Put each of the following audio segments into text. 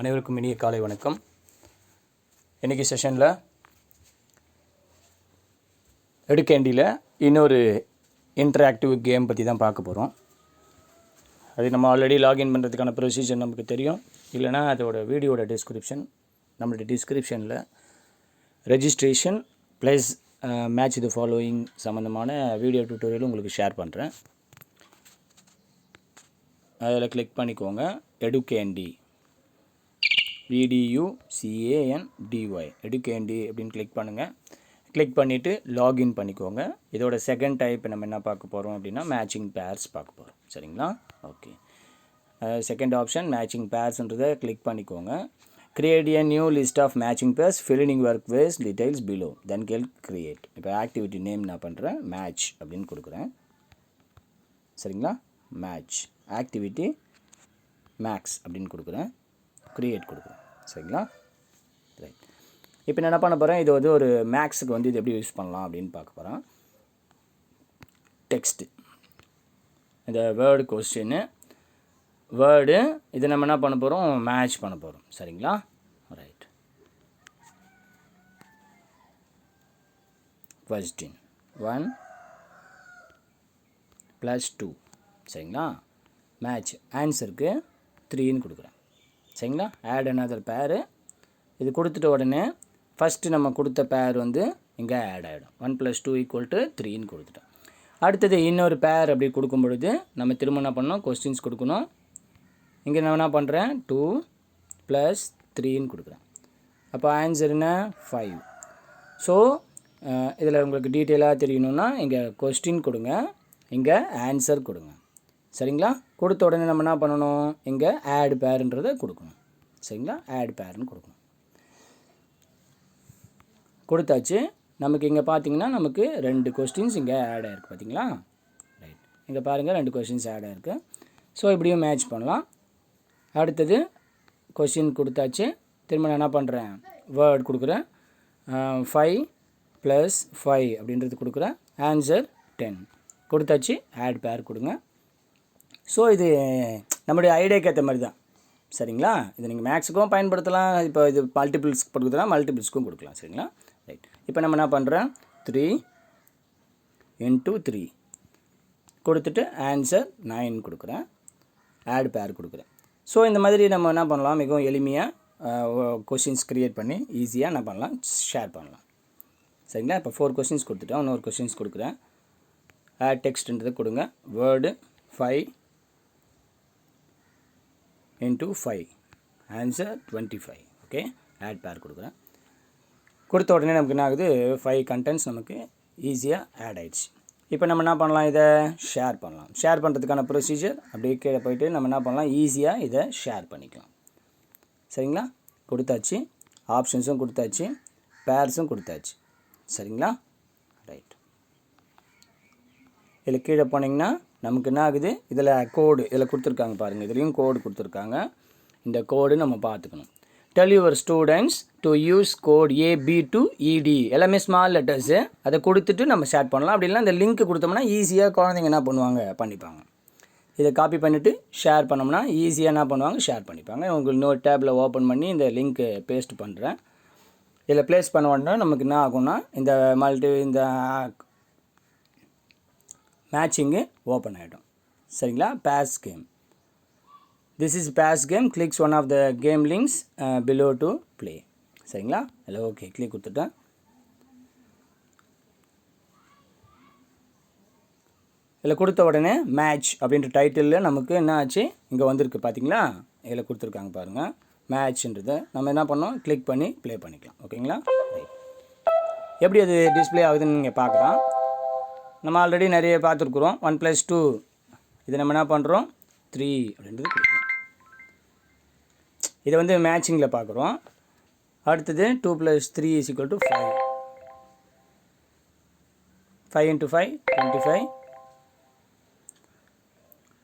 அனைவருக்கும் இனிய காலை வணக்கம். இன்றைக்கி செஷனில் எடுகேண்டியில் இன்னொரு இன்டராக்டிவ் கேம் பற்றி தான் பார்க்க போகிறோம். அது நம்ம ஆல்ரெடி லாகின் பண்ணுறதுக்கான ப்ரொசீஜர் நமக்கு தெரியும். இல்லைனா அதோட வீடியோட நம்மளுடைய டிஸ்கிரிப்ஷனில் registration plus match the following சம்மந்தமான வீடியோ டியூட்டோரியல் உங்களுக்கு ஷேர் பண்ணுறேன். அதில் கிளிக் பண்ணிக்கோங்க. எடுகேண்டி VDUCANDY எடுகேண்டி அப்படின்னு கிளிக் பண்ணுங்கள். கிளிக் பண்ணிவிட்டு லாகின் பண்ணிக்கோங்க. இதோட செகண்ட் டைப் நம்ம என்ன பார்க்க போகிறோம் அப்படின்னா மேட்சிங் பேர்ஸ் பார்க்க போகிறோம். சரிங்களா? ஓகே. செகண்ட் ஆப்ஷன் மேட்சிங் பேர்ஸ்ன்றதை கிளிக் பண்ணிக்கோங்க. Create a new list of matching pairs filling work ways details below then create. இப்போ ஆக்டிவிட்டி நேம் நான் பண்ணுறேன் மேட்ச் அப்படின்னு கொடுக்குறேன். சரிங்களா? மேட்ச் ஆக்டிவிட்டி மேக்ஸ் அப்படின்னு கொடுக்குறேன். க்ரியேட் கொடுக்குறேன். சரிங்களா? ரைட். இப்போ நான் என்ன பண்ண போகிறேன், இது வந்து ஒரு மேக்ஸுக்கு வந்து இது எப்படி யூஸ் பண்ணலாம் அப்படின்னு பார்க்க போகிறேன். டெக்ஸ்ட்டு, இந்த வேர்டு கொஸ்டின்னு வேர்டு இதை நம்ம என்ன பண்ண போகிறோம், மேட்ச் பண்ண போகிறோம். சரிங்களா? ரைட். கொஸ்டின் 1 + 2. சரிங்களா? மேட்ச் ஆன்சருக்கு 3ன்னு கொடுக்குறேன். சரிங்களா? ஆட் another பேரு. இது கொடுத்துட்ட உடனே ஃபஸ்ட்டு நம்ம கொடுத்த பேர் வந்து இங்கே ஆட் ஆகிடும். 1 + 2 = 3ன்னு கொடுத்துட்டோம். அடுத்தது இன்னொரு பேர் அப்படி கொடுக்கும் பொழுது நம்ம திரும்ப என்ன பண்ணணும், கொஸ்டின்ஸ் கொடுக்கணும். இங்கே நான் என்ன பண்ணுறேன், 2 + 3ன்னு கொடுக்குறேன். அப்போ ஆன்சர் என்ன, 5. ஸோ இதில் உங்களுக்கு டீட்டெயிலாக தெரியணுன்னா இங்கே கொஸ்டின் கொடுங்க, இங்கே ஆன்சர் கொடுங்க. சரிங்களா? கொடுத்த உடனே நம்ம என்ன பண்ணணும், இங்கே ஆட் பேருன்றதை கொடுக்கணும். சரிங்களா? ஆட் பேர்னு கொடுக்கணும். கொடுத்தாச்சு. நமக்கு இங்கே பார்த்தீங்கன்னா நமக்கு 2 கொஸ்டின்ஸ் இங்கே ஆட் ஆகிருக்கு. பார்த்தீங்களா? ரைட். இங்கே பாருங்கள் 2 கொஸ்டின்ஸ் ஆட் ஆகிருக்கு. ஸோ இப்படியும் மேட்ச் பண்ணலாம். அடுத்தது கொஸ்டின் கொடுத்தாச்சு. திரும்ப நான் என்ன பண்ணுறேன், வேர்ட் கொடுக்குறேன். 5 + 5 அப்படின்றது கொடுக்குறேன். ஆன்சர் 10 கொடுத்தாச்சு. ஆட் பேர் கொடுங்க. ஸோ இது நம்முடைய ஐடியாக்கு ஏற்ற மாதிரி தான். சரிங்களா? இது நீங்கள் மேக்ஸுக்கும் பயன்படுத்தலாம். இப்போ இது மல்டிபிள்ஸ்க்கு கொடுக்குறதுனா மல்டிபிள்ஸ்க்கும் கொடுக்கலாம். சரிங்களா? ரைட். இப்போ நம்ம என்ன பண்ணுறோம், 3 × 3 கொடுத்துட்டு ஆன்சர் 9 கொடுக்குறேன். ஆட் பேர் கொடுக்குறேன். ஸோ இந்த மாதிரி நம்ம என்ன பண்ணலாம், மிகவும் எளிமையாக கொஷின்ஸ் க்ரியேட் பண்ணி ஈஸியாக என்ன பண்ணலாம், ஷேர் பண்ணலாம். சரிங்களா? இப்போ 4 கொஷின்ஸ் கொடுத்துட்டேன். இன்னொரு கொஷின்ஸ் கொடுக்குறேன். ஆட் டெக்ஸ்ட்ன்றதை கொடுங்க. Word 5 × 5 answer 25. ஓகே. ஆட் பேர் கொடுக்குறேன். கொடுத்த உடனே நமக்கு என்ன ஆகுது, 5 கண்டென்ட்ஸ் நமக்கு ஈஸியாக ஆட் ஆகிடுச்சு. இப்போ நம்ம என்ன பண்ணலாம், இதை ஷேர் பண்ணலாம். ஷேர் பண்ணுறதுக்கான ப்ரொசீஜர் அப்படியே கீழே போய்ட்டு நம்ம என்ன பண்ணலாம், ஈஸியாக இதை ஷேர் பண்ணிக்கலாம். சரிங்களா? கொடுத்தாச்சு. ஆப்ஷன்ஸும் கொடுத்தாச்சு, பேர்ஸும் கொடுத்தாச்சு. சரிங்களா? ரைட். இதில் கீழே போனீங்கன்னா நமக்கு என்ன ஆகுது, இதில் கோடு இதில் கொடுத்துருக்காங்க பாருங்கள். இதுலேயும் கோடு கொடுத்துருக்காங்க. இந்த கோடு நம்ம பார்த்துக்கணும். Tell your students to use code AB to ED எல்லாமே ஸ்மால் லெட்டர்ஸு. அதை கொடுத்துட்டு நம்ம ஷேர் பண்ணலாம். அப்படின்னா இந்த லிங்க் கொடுத்தோம்னா ஈஸியாக குழந்தைங்க என்ன பண்ணுவாங்க, பண்ணிப்பாங்க. இதை காப்பி பண்ணிவிட்டு ஷேர் பண்ணோம்னா ஈஸியாக என்ன பண்ணுவாங்க, ஷேர் பண்ணிப்பாங்க. உங்களுக்கு இன்னொரு டேப்பில் ஓப்பன் பண்ணி இந்த லிங்க்கு பேஸ்ட் பண்ணுறேன். இதில் ப்ளேஸ் பண்ண உடனே நமக்கு என்ன ஆகும்னா இந்த மேட்சிங்கு ஓப்பன் ஆகிடும். சரிங்களா? Face game. This is face game. Clicks one of the game links below to play. சரிங்களா? இல்லை ஓகே கிளிக் கொடுத்துட்டேன். இதில் கொடுத்த உடனே மேட்ச் அப்படின்ற டைட்டிலில் நமக்கு என்ன ஆச்சு, இங்கே வந்திருக்கு. பார்த்தீங்களா? இதில் கொடுத்துருக்காங்க பாருங்கள். மேட்ச்ன்றதை நம்ம என்ன பண்ணோம், கிளிக் பண்ணி ப்ளே பண்ணிக்கலாம். ஓகேங்களா? எப்படி அது டிஸ்பிளே ஆகுதுன்னு நீங்கள் பார்க்கலாம். நம்ம ஆல்ரெடி நிறைய பார்த்துருக்குறோம். 1 + 2 இது நம்ம என்ன பண்ணுறோம், 3 அப்படின்றது கொடுக்குறோம். இதை வந்து மேட்சிங்கில் பார்க்குறோம். அடுத்தது 2 + 3 = 5. 5 × 5 25.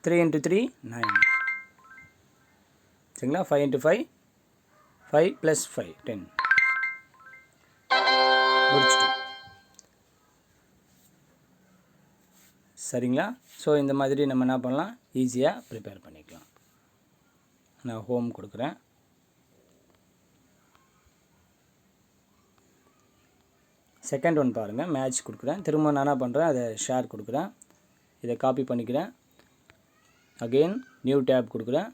3 × 3 9. சரிங்களா? 5 × 5 5 + 5 10 முடிச்சிட்டோம். சரிங்களா? ஸோ இந்த மாதிரி நம்ம என்ன பண்ணலாம், ஈஸியாக ப்ரிப்பேர் பண்ணிக்கலாம். நான் ஹோம் கொடுக்குறேன். செகண்ட் ஒன் பாருங்கள், மேட்ச் கொடுக்குறேன். திரும்ப நான் என்ன பண்ணுறேன், அதை ஷேர் கொடுக்குறேன். இதை காப்பி பண்ணிக்கிறேன். அகெயின் நியூ டேப் கொடுக்குறேன்.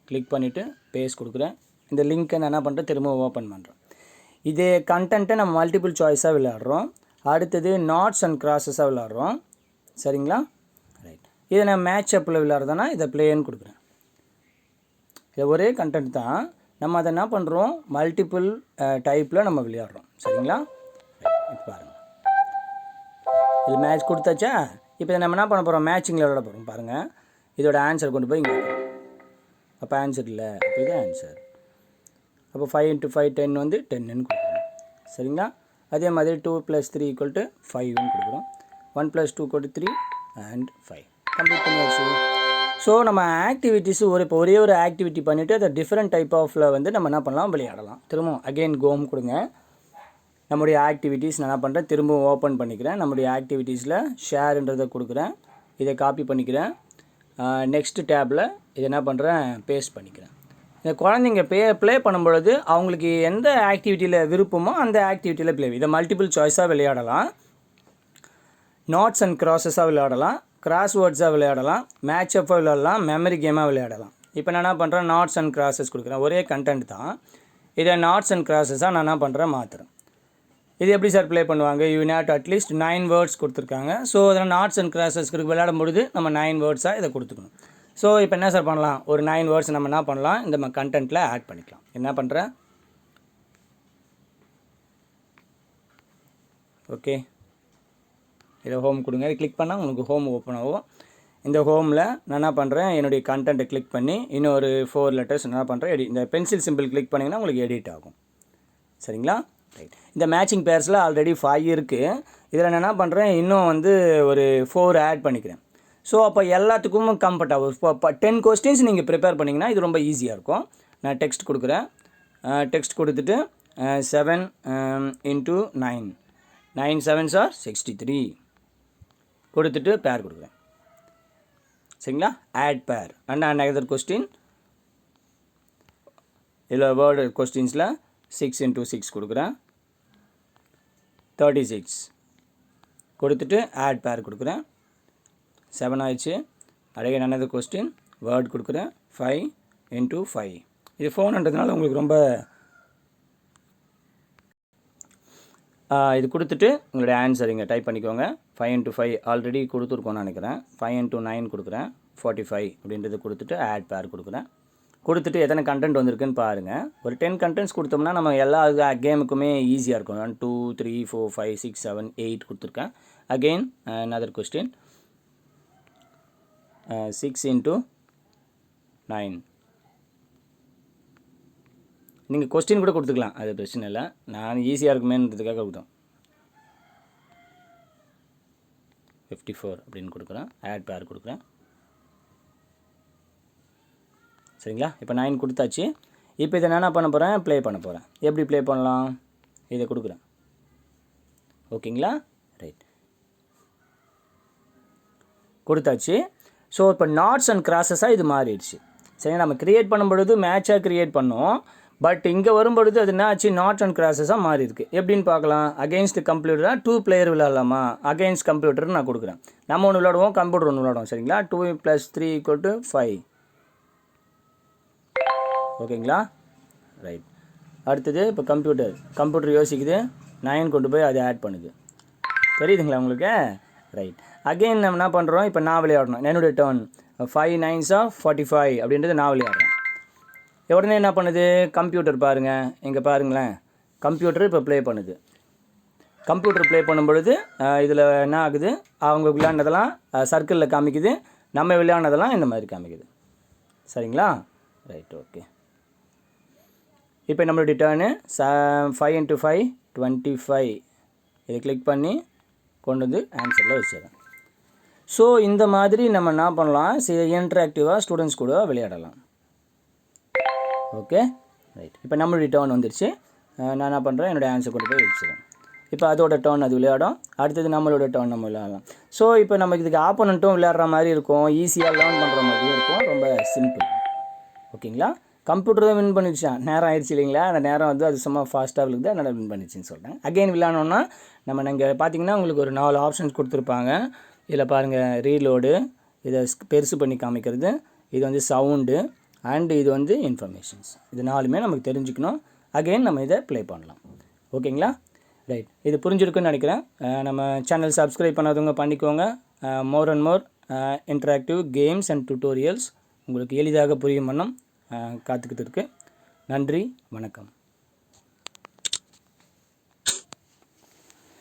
கிளிக் பண்ணிவிட்டு பேஸ்ட் கொடுக்குறேன். இந்த லிங்க்கை நான் என்ன பண்ணுறேன், திரும்ப ஓப்பன் பண்ணுறேன். இதே கண்டென்ட்டை நம்ம மல்டிபிள் சாய்ஸாக விளையாடுறோம். அடுத்தது நாட்ஸ் அண்ட் கிராஸஸாக விளையாடுறோம். சரிங்களா? ரைட். இதை நான் மேட்ச் அப்பில் விளையாடுறதுனா இதை ப்ளேன்னு கொடுக்குறேன். இது ஒரே கண்டென்ட் தான், நம்ம அதை என்ன பண்ணுறோம், மல்டிபிள் டைப்பில் நம்ம விளையாடுறோம். சரிங்களா? இப்போ பாருங்கள், இது மேட்ச் கொடுத்தாச்சா? இப்போ இதை நம்ம என்ன பண்ண போகிறோம், மேட்சிங்கில் விளையாட போகிறோம். பாருங்கள், இதோட ஆன்சர் கொண்டு போய் இங்கே வைக்கிறோம். அப்போ ஆன்சர் இல்லை, அப்போ இது ஆன்சர். அப்போ 5 × 5 10 வந்து 10ன்னு கொடுக்குறோம். சரிங்களா? அதே மாதிரி 2 + 3 = 5ன்னு கொடுக்குறோம். 1 + 2 = 3 and 5 கம்ப்ளீட் பண்ணியாச்சு. ஸோ நம்ம ஆக்டிவிட்டீஸ் இப்போ ஒரே ஒரு ஆக்டிவிட்டி பண்ணிவிட்டு அதை டிஃப்ரெண்ட் டைப் ஆஃபில் வந்து நம்ம என்ன பண்ணலாம், விளையாடலாம். திரும்பவும் அகெயின் கோம் கொடுங்க. நம்முடைய ஆக்டிவிட்டீஸ் நான் என்ன பண்ணுறேன், திரும்பவும் ஓப்பன் பண்ணிக்கிறேன். நம்முடைய ஆக்டிவிட்டீஸில் ஷேருன்றதை கொடுக்குறேன். இதை காப்பி பண்ணிக்கிறேன். நெக்ஸ்ட் டேப்பில் இதை என்ன பண்ணுறேன், பேஸ்ட் பண்ணிக்கிறேன். இந்த குழந்தைங்க ப்ளே பண்ணும்பொழுது அவங்களுக்கு எந்த ஆக்டிவிட்டியில் விருப்பமோ அந்த ஆக்டிவிட்டியில் ப்ளே. இதை மல்டிபிள் சாய்ஸாக விளையாடலாம், நாட்ஸ் அண்ட் கிராஸஸாக விளையாடலாம், கிராஸ் வேர்ட்ஸாக விளையாடலாம், மேட்ச் அப்பாக விளையாடலாம், மெமரி கேமாக விளையாடலாம். இப்போ நான் என்ன பண்ணுறேன், நாட்ஸ் அண்ட் கிராஸஸ் கொடுக்குறேன். ஒரே கண்டென்ட் தான், இதை நாட்ஸ் அண்ட் கிராஸஸாக நான் என்ன பண்ணுறேன், மாற்றுறேன். இது எப்படி சார் ப்ளே பண்ணுவாங்க, யூ நாட் அட்லீஸ்ட் 9 வேர்ட்ஸ் கொடுத்துருக்காங்க. ஸோ அதில் நாட்ஸ் அண்ட் கிராஸஸ்க்கு விளையாடும் பொழுது நம்ம 9 வேர்ட்ஸாக இதை கொடுத்துக்கணும். ஸோ இப்போ என்ன சார் பண்ணலாம், ஒரு 9 வேர்ட்ஸ் நம்ம என்ன பண்ணலாம், இந்த கண்டென்ட்டில் ஆட் பண்ணிக்கலாம். என்ன பண்ணுறேன், ஓகே, இதை ஹோம் கொடுங்க. இது கிளிக் பண்ணால் உங்களுக்கு ஹோம் ஓப்பன் ஆகும். இந்த ஹோமில் நான் என்ன பண்ணுறேன், என்னுடைய கண்டென்ட்டை கிளிக் பண்ணி இன்னொரு 4 லெட்டர்ஸ் என்ன பண்ணுறேன், இந்த பென்சில் சிம்பிள் கிளிக் பண்ணிங்கன்னா உங்களுக்கு எடிட் ஆகும். சரிங்களா? ரைட். இந்த மேட்சிங் பேர்ஸில் ஆல்ரெடி 5 இருக்குது. இதில் நான் என்ன பண்ணுறேன், இன்னும் வந்து ஒரு 4 ஆட் பண்ணிக்கிறேன். ஸோ அப்போ எல்லாத்துக்கும் கம்ஃபர்ட் ஆகும். இப்போ 10 கொஸ்டின்ஸ் நீங்கள் ப்ரிப்பேர் பண்ணிங்கன்னா இது ரொம்ப ஈஸியாக இருக்கும். நான் டெக்ஸ்ட் கொடுக்குறேன். டெக்ஸ்ட் கொடுத்துட்டு 7 × 9 9 7s are 63 கொடுத்துட்டு பேர் கொடுக்குறேன். சரிங்களா? ஆட் பேர் அண்ட் அனதர் கொஸ்டின். இதில் வேர்டு கொஸ்டின்ஸில் 6 × 6 கொடுக்குறேன். 36 கொடுத்துட்டு ஆட் பேர் கொடுக்குறேன். 7 ஆயிடுச்சு. அழகாக அனதர் கொஸ்டின் வேர்ட் கொடுக்குறேன். 5 × 5 இது ஃபோன்ன்றதுனால உங்களுக்கு ரொம்ப இது கொடுத்துட்டு உங்களுடைய ஆன்சர் இங்கே டைப் பண்ணிக்கோங்க. 5 × 5 ஆல்ரெடி கொடுத்துருக்கோன்னு நினைக்கிறேன். 5 × 9 கொடுக்குறேன். 45 அப்படின்றது கொடுத்துட்டு ஆட் பேர் கொடுக்குறேன். கொடுத்துட்டு எத்தனை கண்டென்ட் வந்திருக்குன்னு பாருங்கள். ஒரு 10 கண்டென்ட்ஸ் கொடுத்தோம்னா நம்ம எல்லா கேமுக்குமே ஈஸியாக இருக்கும். 1 2 3 4 5 6 7 8 கொடுத்துருக்கேன். அகெயின் another கொஸ்டின் 6 × 9 நீங்கள் கொஸ்டின் கூட கொடுத்துக்கலாம், அது பிரச்சனை இல்லை. நான் ஈஸியாக இருக்குமேன்றதுக்காக கொடுத்தோம். 54 அப்படின்னு கொடுக்குறேன். ஆட் பேர் கொடுக்குறேன். சரிங்களா? இப்போ 9 கொடுத்தாச்சு. இப்போ இதை நான் என்ன பண்ண போகிறேன், ப்ளே பண்ண போகிறேன். எப்படி ப்ளே பண்ணலாம், இதை கொடுக்குறேன். ஓகேங்களா? ரைட், கொடுத்தாச்சு. ஸோ இப்போ நாட்ஸ் அண்ட் கிராஸஸாக இது மாறிடுச்சு. சரிங்களா? நம்ம க்ரியேட் பண்ணும்பொழுது மேட்சாக க்ரியேட் பண்ணோம். பட் இங்கே வரும்பொழுது அது என்ன ஆச்சு, நாட்ஸ் அண்ட் கிராஸஸாக மாறி இருக்குது. எப்படின்னு பார்க்கலாம். அகெயின்ஸ்ட் கம்ப்யூட்டராக 2 பிளேயர் விளையாடலாமா, அகெயின்ஸ்ட் கம்ப்யூட்டர்னு நான் கொடுக்குறேன். நம்ம ஒன்று விளையாடுவோம், கம்ப்யூட்டர் ஒன்று விளையாடுவோம். சரிங்களா? 2 + 3 = 5. ஓகேங்களா? ரைட். அடுத்தது இப்போ கம்ப்யூட்டர் யோசிக்குது. 9 கொண்டு போய் அதை ஆட் பண்ணுது. தெரியுதுங்களா உங்களுக்கு? ரைட். அகெயின் நம்ம என்ன பண்ணுறோம், இப்போ நான் விளையாடணும். என்னுடைய டர்ன். 5 9s are 45 அப்படின்றது நான் விளையாடுறேன். உடனே என்ன பண்ணுது, கம்ப்யூட்டர் பாருங்கள், இங்கே பாருங்களேன், கம்ப்யூட்டர் இப்போ ப்ளே பண்ணுது. கம்ப்யூட்டர் ப்ளே பண்ணும் பொழுது இதில் என்ன ஆகுது, அவங்க விளையாண்டதெல்லாம் சர்க்கிளில் காமிக்குது, நம்ம விளையாடினதெல்லாம் இந்த மாதிரி காமிக்குது. சரிங்களா? Right, okay. இப்போ நம்மளுடைய டர்னு 5 × 5 25. இதை கிளிக் பண்ணி கொண்டு வந்து ஆன்சரில் வச்சிடறேன். ஸோ இந்த மாதிரி நம்ம என்ன பண்ணலாம், இன்ட்ராக்டிவாக ஸ்டூடெண்ட்ஸ் கூட விளையாடலாம். Okay, right. இப்போ நம்மளுடைய டர்ன் வந்துடுச்சு. நான் என்ன பண்ணுறேன், என்னுடைய ஆன்சர் கொண்டு போய் வச்சுக்கிறேன். இப்போ அதோட டர்ன் அது விளையாடும். அடுத்தது நம்மளோட டர்ன் நம்ம விளையாடலாம். ஸோ இப்போ நமக்கு இதுக்கு ஆப்போனண்ட்டும் விளையாடுற மாதிரி இருக்கும், ஈஸியாக லேர்ன் பண்ணுற மாதிரியும் இருக்கும். ரொம்ப சிம்பிள். ஓகேங்களா? கம்ப்யூட்டர் தான் வின் பண்ணிடுச்சான். நேரம் ஆயிடுச்சு இல்லைங்களா, அந்த நேரம் வந்து அது சும்மா ஃபாஸ்ட்டாக இருக்குது, அதனால் வின் பண்ணிடுச்சின்னு சொல்கிறேன். அகெயின் விளாடணுன்னா நம்ம இங்கே பார்த்தீங்கன்னா உங்களுக்கு ஒரு 4 ஆப்ஷன்ஸ் கொடுத்துருப்பாங்க. இதில் பாருங்கள், ரீலோடு, இதை பெருசு பண்ணி காமிக்கிறது, இது வந்து சவுண்டு, அண்டு இது வந்து இன்ஃபர்மேஷன்ஸ். இது 4மே நமக்கு தெரிஞ்சுக்கணும். அகெயின் நம்ம இதை ப்ளே பண்ணலாம். ஓகேங்களா? ரைட், இது புரிஞ்சிருக்குன்னு நினைக்கிறேன். நம்ம சேனல் சப்ஸ்கிரைப் பண்ணாதவங்க பண்ணிக்கோங்க. More and more interactive games and tutorials உங்களுக்கு எளிதாக புரியும் வண்ணம் காத்துக்கிட்டு இருக்கு. நன்றி, வணக்கம்.